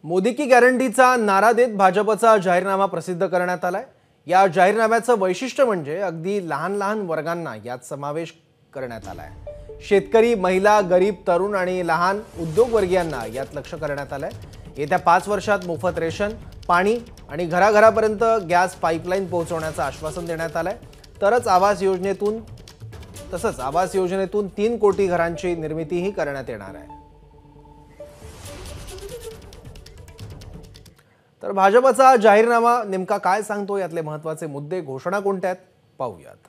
मोदी की गॅरंटीचा नारा देत भाजपचा जाहीरनामा प्रसिद्ध करण्यात आलाय। या जाहीरनाम्याचं वैशिष्ट्य म्हणजे अगदी लहान वर्गांना यात समावेश करण्यात आलाय। शेतकरी, महिला, गरीब, तरुण आणि लहान उद्योगवर्गीयांना यात लक्ष करण्यात आलंय। येत्या 5 वर्षात मोफत रेशन, पाणी आणि घराघरापर्यंत गॅस पाईपलाईन पोहोचवण्याचं आश्वासन देण्यात आलंय। तसंच आवास योजनेतून 3 कोटी घरांची निर्मितीही करण्यात येणार आहे। तर भाजपचा जाहीरनामा नेमका काय सांगतो, यातले महत्त्वाचे मुद्दे, घोषणा कोणत्या आहेत पाहूयात।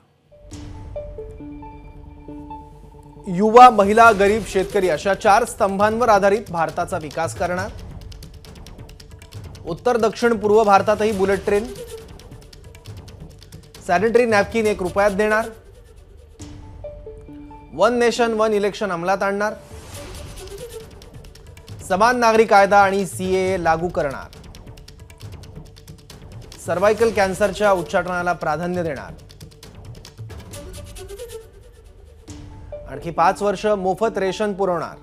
युवा, महिला, गरीब, शेतकरी अशा 4 स्तंभांवर आधारित भारताचा विकास करणार। उत्तर, दक्षिण, पूर्व भारतातही बुलेट ट्रेन। सॅनिटरी नॅपकिन 1 रुपयात देणार। वन नेशन वन इलेक्शन अंमलात आणणार। समान नागरी कायदा आणि सीएए लागू करणार। सर्वायकल कॅन्सरच्या उच्चाटनाला प्राधान्य देणार। आणखी 5 वर्ष मोफत रेशन पुरवणार।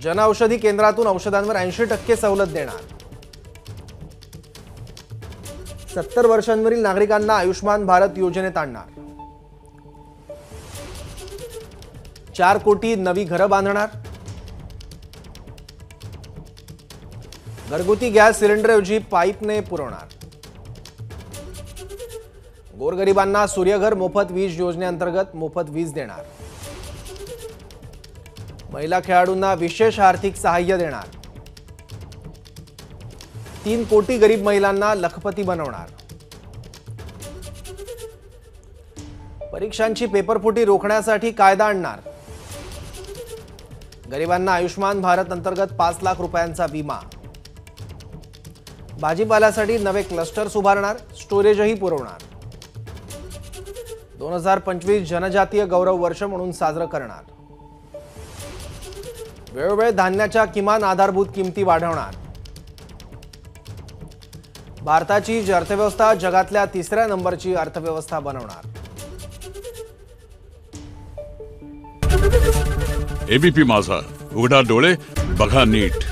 जनऔषधी केंद्रातून औषधांवर 80% सवलत देणार। 70 वर्षांवरील नागरिकांना आयुष्मान भारत योजनेत आणणार। 4 कोटी नवी घरं बांधणार। घरगुती गॅस सिलेंडरऐवजी पाईपने पुरवणार। गोरगरिबांना सूर्यघर मोफत वीज योजनेअंतर्गत मोफत वीज देणार। महिला खेळाडूंना विशेष आर्थिक सहाय्य देणार। 3 कोटी गरीब महिलांना लखपती बनवणार। परीक्षांची पेपरफुटी रोखण्यासाठी कायदा आणणार। गरिबांना आयुष्मान भारत अंतर्गत 5 लाख रुपयांचा विमा। भाजीपाल्यासाठी नवे क्लस्टर्स उभारणार, स्टोरेजही पुरवणार। 2025 जनजातीय गौरव वर्ष म्हणून साजरं करणार। वेळोवेळी धान्याच्या किमान आधारभूत किमती वाढवणार। भारताची अर्थव्यवस्था जगातल्या 3ऱ्या नंबरची अर्थव्यवस्था बनवणार। एबीपी माझा, उघडा डोळे बघा नीट।